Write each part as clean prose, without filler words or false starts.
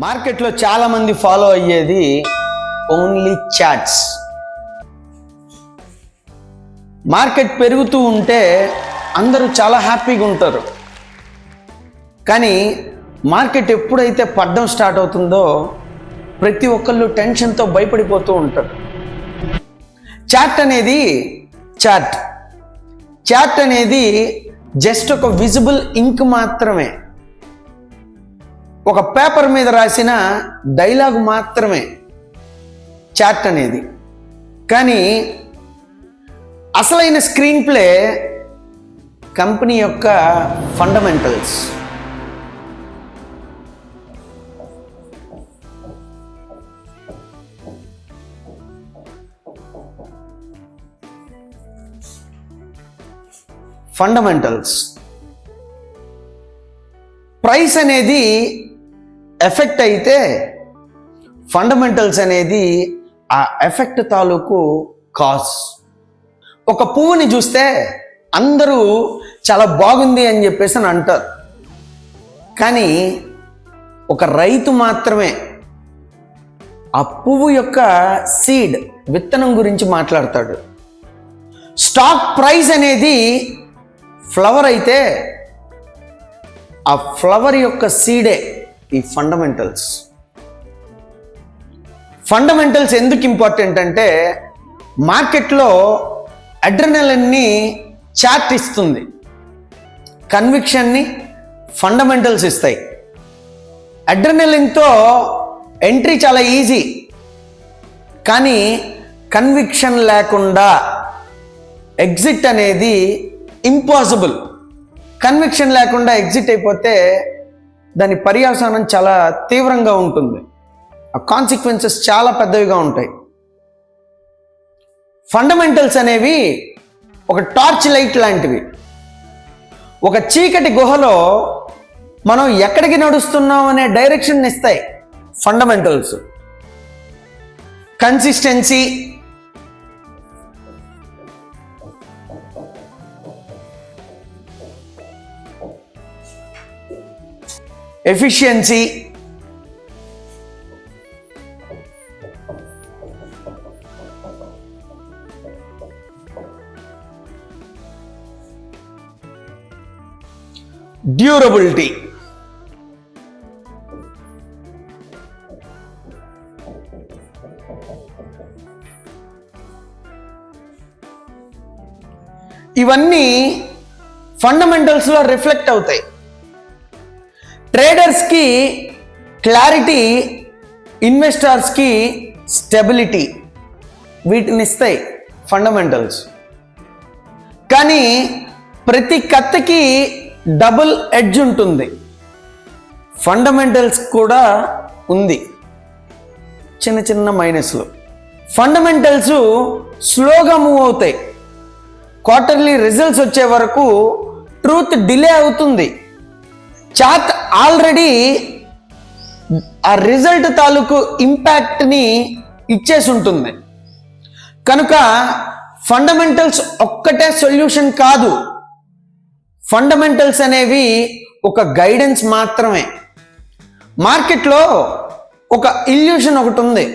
మార్కెట్లో చాలామంది ఫాలో అయ్యేది ఓన్లీ చాట్స్. మార్కెట్ పెరుగుతూ ఉంటే అందరూ చాలా హ్యాపీగా ఉంటారు. కానీ మార్కెట్ ఎప్పుడైతే పడ్డం స్టార్ట్ అవుతుందో ప్రతి ఒక్కళ్ళు టెన్షన్తో భయపడిపోతూ ఉంటారు. చాట్ అనేది జస్ట్ ఒక విజిబుల్ ఇంక్ మాత్రమే, ఒక పేపర్ మీద రాసిన డైలాగ్ మాత్రమే చాట్ అనేది. కానీ అసలైన స్క్రీన్ ప్లే కంపెనీ యొక్క ఫండమెంటల్స్. ప్రైస్ అనేది ఎఫెక్ట్ అయితే ఫండమెంటల్స్ అనేది ఆ ఎఫెక్ట్ తాలూకు కాజ్. ఒక పువ్వుని చూస్తే అందరూ చాలా బాగుంది అని చెప్పేసి అని అంటారు. కానీ ఒక రైతు మాత్రమే ఆ పువ్వు యొక్క సీడ్, విత్తనం గురించి మాట్లాడతాడు. స్టాక్ ప్రైస్ అనేది ఫ్లవర్ అయితే ఆ ఫ్లవర్ యొక్క సీడే ఈ ఫండమెంటల్స్. ఎందుకు ఇంపార్టెంట్ అంటే మార్కెట్లో అడ్రినలిన్ని చాట్ ఇస్తుంది, కన్విక్షన్ని ఫండమెంటల్స్ ఇస్తాయి. అడ్రినలిన్తో ఎంట్రీ చాలా ఈజీ, కానీ కన్విక్షన్ లేకుండా ఎగ్జిట్ అనేది ఇంపాసిబుల్. కన్విక్షన్ లేకుండా ఎగ్జిట్ అయిపోతే దాని పర్యవసానం చాలా తీవ్రంగా ఉంటుంది, ఆ కాన్సిక్వెన్సెస్ చాలా పెద్దవిగా ఉంటాయి. ఫండమెంటల్స్ అనేవి ఒక టార్చ్ లైట్ లాంటివి. ఒక చీకటి గుహలో మనం ఎక్కడికి నడుస్తున్నాం అనే డైరెక్షన్ ఇస్తాయి ఫండమెంటల్స్. Consistency, efficiency, durability. ఇవన్నీ ఫండమెంటల్స్లో రిఫ్లెక్ట్ అవుతాయి. ట్రేడర్స్కి క్లారిటీ, ఇన్వెస్టర్స్కి స్టెబిలిటీ, వీటిని ఇస్తాయి ఫండమెంటల్స్. కానీ ప్రతి కత్తికి డబుల్ ఎడ్జ్ ఉంటుంది. ఫండమెంటల్స్ కూడా ఉంది చిన్న చిన్న మైనస్లు. ఫండమెంటల్స్ స్లోగా మూవ్ అవుతాయి. క్వార్టర్లీ రిజల్ట్స్ వచ్చే వరకు ట్రూత్ డిలే అవుతుంది. చార్ట్ ఆల్రెడీ ఆ రిజల్ట్ తాలూకు ఇంపాక్ట్ని ఇచ్చేసి ఉంటుంది. కనుక ఫండమెంటల్స్ ఒక్కటే సొల్యూషన్ కాదు. ఫండమెంటల్స్ అనేవి ఒక గైడెన్స్ మాత్రమే. మార్కెట్లో ఒక ఇల్యూషన్ ఒకటి ఉంది.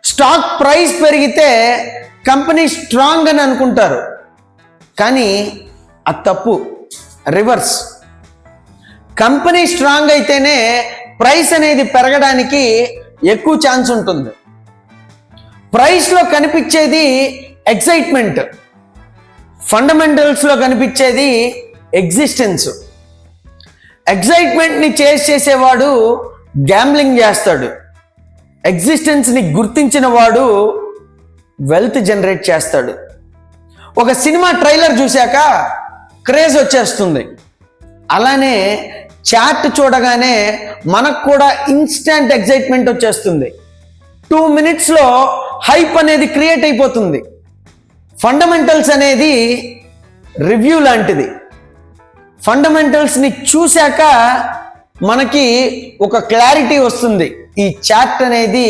స్టాక్ ప్రైస్ పెరిగితే కంపెనీ స్ట్రాంగ్ అని అనుకుంటారు, కానీ అది తప్పు. రివర్స్. కంపెనీ స్ట్రాంగ్ అయితేనే ప్రైస్ అనేది పెరగడానికి ఎక్కువ ఛాన్స్ ఉంటుంది. ప్రైస్లో కనిపించేది ఎక్సైట్మెంట్, ఫండమెంటల్స్లో కనిపించేది ఎగ్జిస్టెన్స్. ఎక్సైట్మెంట్ని చేసేవాడు గ్యాంబ్లింగ్ చేస్తాడు. ఎగ్జిస్టెన్స్ని గుర్తించిన వాడు వెల్త్ జనరేట్ చేస్తాడు. ఒక సినిమా ట్రైలర్ చూశాక క్రేజ్ వచ్చేస్తుంది. అలానే చాట్ చూడగానే మనకు కూడా ఇన్స్టంట్ ఎగ్జైట్మెంట్ వచ్చేస్తుంది. 2 minutesలో హైప్ అనేది క్రియేట్ అయిపోతుంది. ఫండమెంటల్స్ అనేది రివ్యూ లాంటిది. ఫండమెంటల్స్ని చూశాక మనకి ఒక క్లారిటీ వస్తుంది, ఈ చాట్ అనేది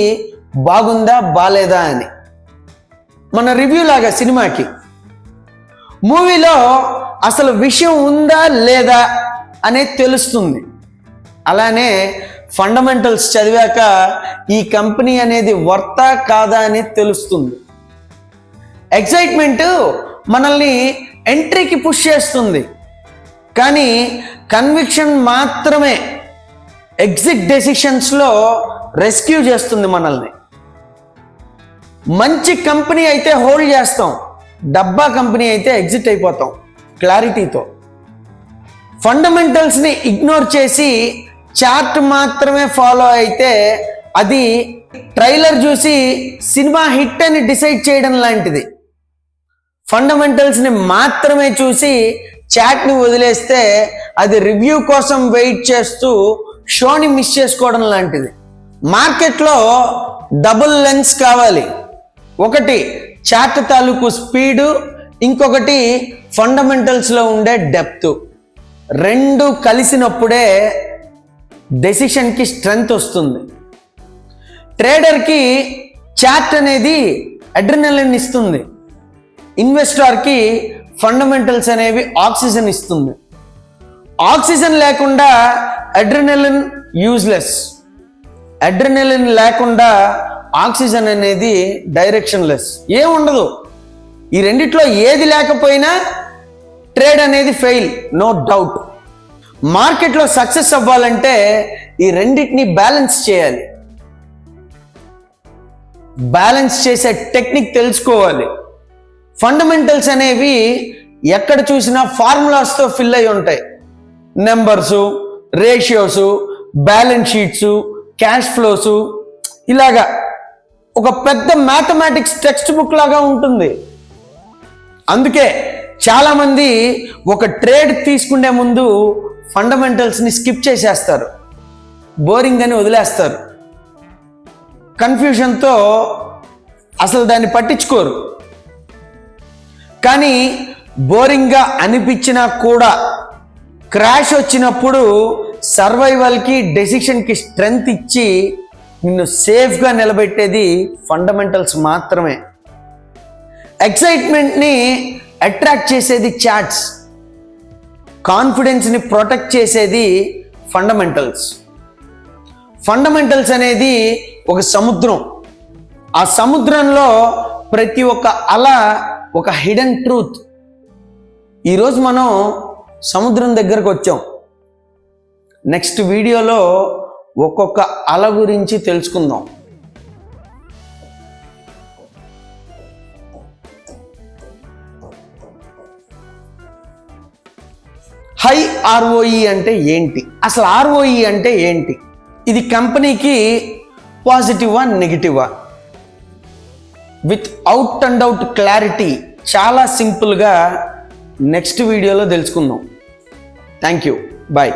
బాగుందా బాలేదా అని. మన రివ్యూ లాగా సినిమాకి. మూవీలో అసలు విషయం ఉందా లేదా అనేది తెలుస్తుంది. అలానే ఫండమెంటల్స్ చదివాక ఈ కంపెనీ అనేది వర్తా కాదా అని తెలుస్తుంది. ఎక్సైట్మెంట్ మనల్ని ఎంట్రీకి పుష్ చేస్తుంది, కానీ కన్విక్షన్ మాత్రమే ఎగ్జిట్ డెసిషన్స్లో రెస్క్యూ చేస్తుంది మనల్ని. మంచి కంపెనీ అయితే హోల్డ్ చేస్తాం, డబ్బా కంపెనీ అయితే ఎగ్జిట్ అయిపోతాం క్లారిటీతో. ఫండమెంటల్స్ని ఇగ్నోర్ చేసి చార్ట్ మాత్రమే ఫాలో అయితే అది ట్రైలర్ చూసి సినిమా హిట్ అని డిసైడ్ చేయడం లాంటిది. ఫండమెంటల్స్ని మాత్రమే చూసి చాట్ని వదిలేస్తే అది రివ్యూ కోసం వెయిట్ చేస్తూ షోని మిస్ చేసుకోవడం లాంటిది. మార్కెట్లో డబుల్ లెన్స్ కావాలి. ఒకటి చార్ట్ తాలూకు స్పీడు, ఇంకొకటి ఫండమెంటల్స్లో ఉండే డెప్త్. రెండు కలిసినప్పుడే డెసిషన్కి స్ట్రెంగ్త్ వస్తుంది. ట్రేడర్కి చార్ట్ అనేది అడ్రినలిన్ ఇస్తుంది, ఇన్వెస్టర్కి ఫండమెంటల్స్ అనేవి ఆక్సిజన్ ఇస్తుంది. ఆక్సిజన్ లేకుండా అడ్రినలిన్ యూజ్లెస్, అడ్రినలిన్ లేకుండా ఆక్సిజన్ అనేది డైరెక్షన్లెస్, ఏముండదు. ఈ రెండిట్లో ఏది లేకపోయినా ట్రేడ్ అనేది ఫెయిల్, నో డౌట్. మార్కెట్లో సక్సెస్ అవ్వాలంటే ఈ రెండింటిని బ్యాలెన్స్ చేయాలి. బ్యాలెన్స్ చేసే టెక్నిక్ తెలుసుకోవాలి. ఫండమెంటల్స్ అనేవి ఎక్కడ చూసినా ఫార్ములాస్తో ఫిల్ అయి ఉంటాయి. నెంబర్సు, రేషియోసు, బ్యాలెన్స్ షీట్సు, క్యాష్ ఫ్లోసు, ఇలాగా ఒక పెద్ద మ్యాథమెటిక్స్ టెక్స్ట్ బుక్ లాగా ఉంటుంది. అందుకే చాలామంది ఒక ట్రేడ్ తీసుకునే ముందు ఫండమెంటల్స్ని స్కిప్ చేసేస్తారు, బోరింగ్ అని వదిలేస్తారు. కన్ఫ్యూషన్తో అసలు దాన్ని పట్టించుకోరు. కానీ బోరింగ్గా అనిపించినా కూడా క్రాష్ వచ్చినప్పుడు సర్వైవల్కి, డెసిషన్కి స్ట్రెంగ్త్ ఇచ్చి నిన్ను సేఫ్గా నిలబెట్టేది ఫండమెంటల్స్ మాత్రమే. ఎక్సైట్మెంట్ని అట్రాక్ట్ చేసేది చార్ట్స్, కాన్ఫిడెన్స్ని ప్రొటెక్ట్ చేసేది ఫండమెంటల్స్. ఫండమెంటల్స్ అనేది ఒక సముద్రం. ఆ సముద్రంలో ప్రతి ఒక్క అల ఒక హిడెన్ ట్రూత్. ఈరోజు మనం సముద్రం దగ్గరకు వచ్చాం. నెక్స్ట్ వీడియోలో ఒక్కొక్క అల గురించి తెలుసుకుందాం. హై ఆర్ఓఈ అంటే ఏంటి, అసలు ఆర్ఓఈ అంటే ఏంటి, ఇది కంపెనీకి పాజిటివా నెగిటివా, without and out clarity చాలా సింపుల్గా నెక్స్ట్ వీడియోలో తెలుసుకుందాం. Thank you, bye.